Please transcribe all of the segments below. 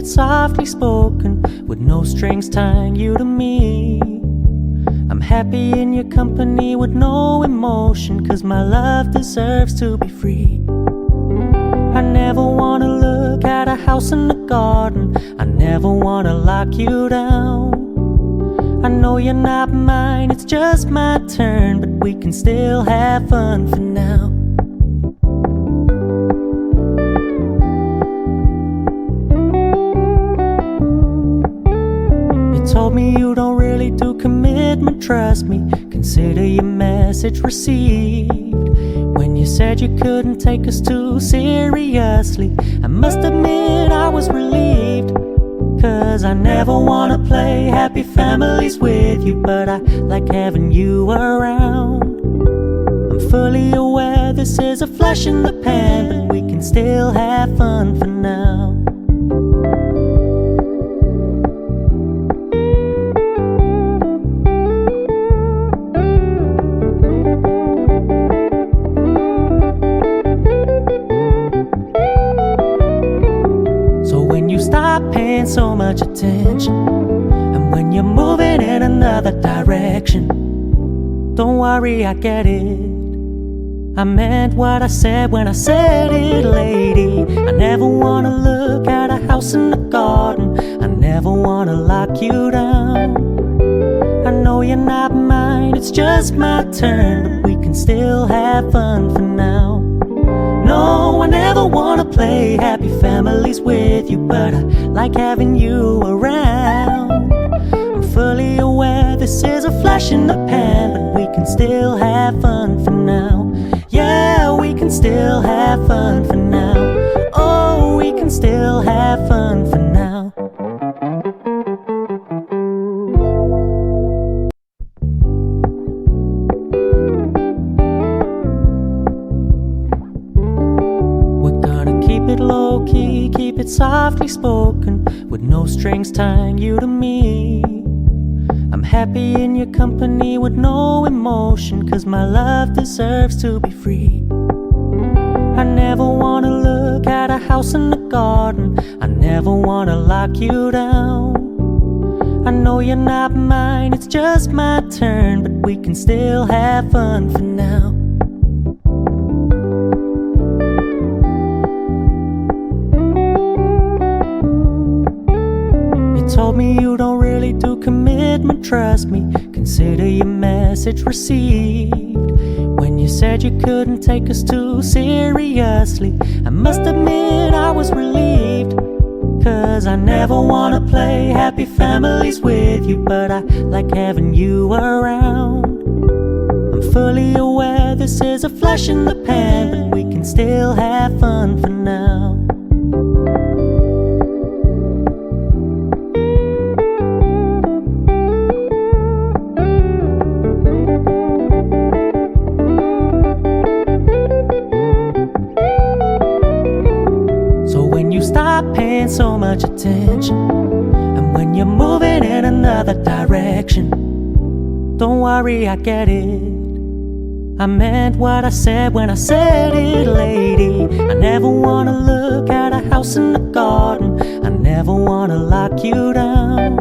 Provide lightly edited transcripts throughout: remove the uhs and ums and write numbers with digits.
it softly spoken, with no strings tying you to me. I'm happy in your company with no emotion, 'cause my love deserves to be free. I never wanna look at a house in the garden, I never wanna lock you down. I know you're not mine, it's just my turn, but we can still have fun for now. You told me you don't really do commitment, trust me, consider your message received. When you said you couldn't take us too seriously, I must admit I was relieved. 'Cause I never wanna play happy families with you, but I like having you around. I'm fully aware this is a flash in the pan, but we can still have fun for now. Stop paying so much attention, and when you're moving in another direction, don't worry, I get it. I meant what I said when I said it, lady. I never wanna look at a house in the garden, I never wanna lock you down. I know you're not mine, it's just my turn, but we can still have fun for now. No, I never wanna play happy families with you, but I like having you around. I'm fully aware this is a flash in the pan, but we can still have fun for now. Yeah, we can still have fun for now. Oh, we can still have fun for now. Keep it low-key, keep it softly spoken, with no strings tying you to me. I'm happy in your company with no emotion, 'cause my love deserves to be free. I never wanna look at a house in the garden, I never wanna lock you down. I know you're not mine, it's just my turn, but we can still have fun for now. Told me you don't really do commitment, trust me, consider your message received. When you said you couldn't take us too seriously, I must admit I was relieved. 'Cause I never wanna play happy families with you, but I like having you around. I'm fully aware this is a flash in the pan, but we can still have fun for now. Stop paying so much attention, and when you're moving in another direction, don't worry, I get it. I meant what I said when I said it, lady. I never wanna look at a house in the garden, I never wanna lock you down.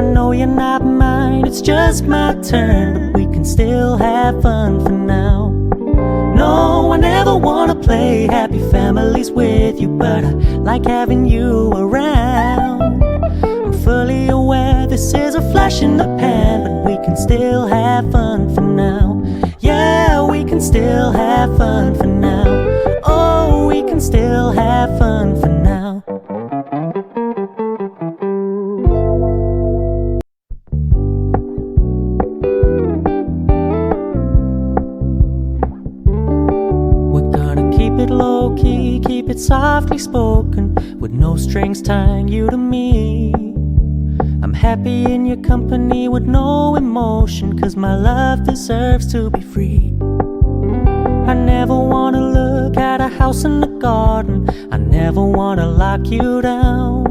I know you're not mine, it's just my turn, but we can still have fun for now. No, I never wanna play happy families with you, but I like having you around. I'm fully aware this is a flash in the pan, but we can still have fun for now. Yeah, we can still have fun for now. Oh, we can still have fun for now. Keep it low-key, keep it softly spoken, with no strings tying you to me. I'm happy in your company with no emotion, 'cause my love deserves to be free. I never wanna look at a house in the garden, I never wanna lock you down.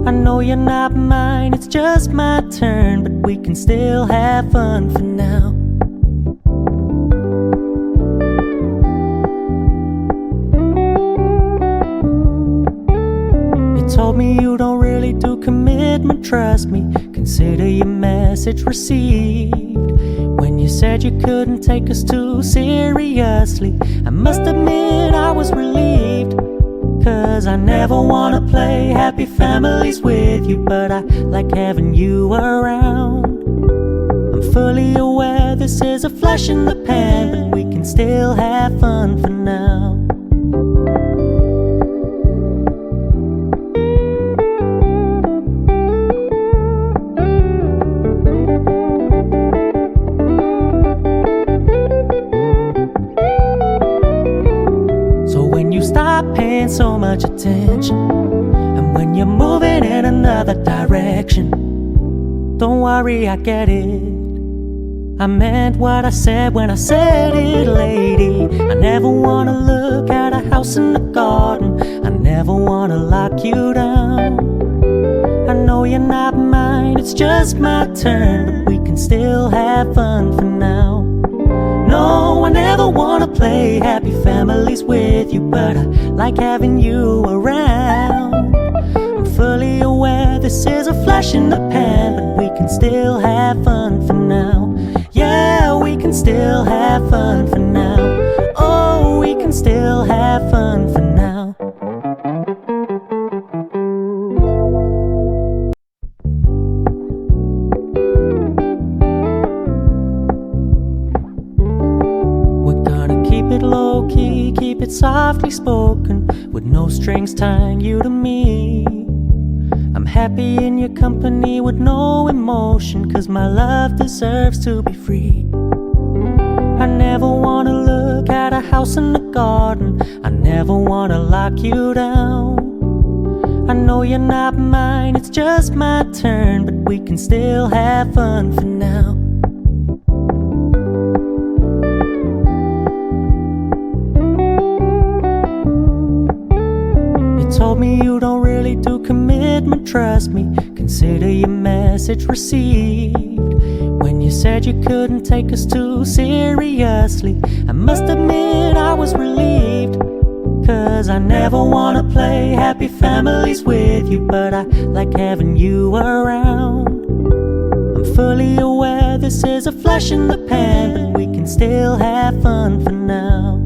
I know you're not mine, it's just my turn, but we can still have fun for now. told me you don't really do commitment, trust me. Consider your message received. When you said you couldn't take us too seriously, I must admit I was relieved. Cause I never wanna play happy families with you, but I like having you around. I'm fully aware this is a flash in the pan, but we can still have fun for now. Stop paying so much attention, and when you're moving in another direction, don't worry, I get it. I meant what I said when I said it, lady. I never wanna look at a house in the garden. I never wanna lock you down. I know you're not mine, it's just my turn, but we can still have fun for now. No, I never wanna play happy families with you, but I like having you around. I'm fully aware this is a flash in the pan, but we can still have fun for now. Yeah, we can still have fun for now. Oh, we can still have fun for now. Keep it low-key, keep it softly spoken, with no strings tying you to me. I'm happy in your company with no emotion, cause my love deserves to be free. I never wanna look at a house in the garden. I never wanna lock you down. I know you're not mine, it's just my turn, but we can still have fun for now. Told me you don't really do commitment, trust me. Consider your message received. When you said you couldn't take us too seriously, I must admit I was relieved. Cause I never wanna play happy families with you, but I like having you around. I'm fully aware this is a flash in the pan, but we can still have fun for now.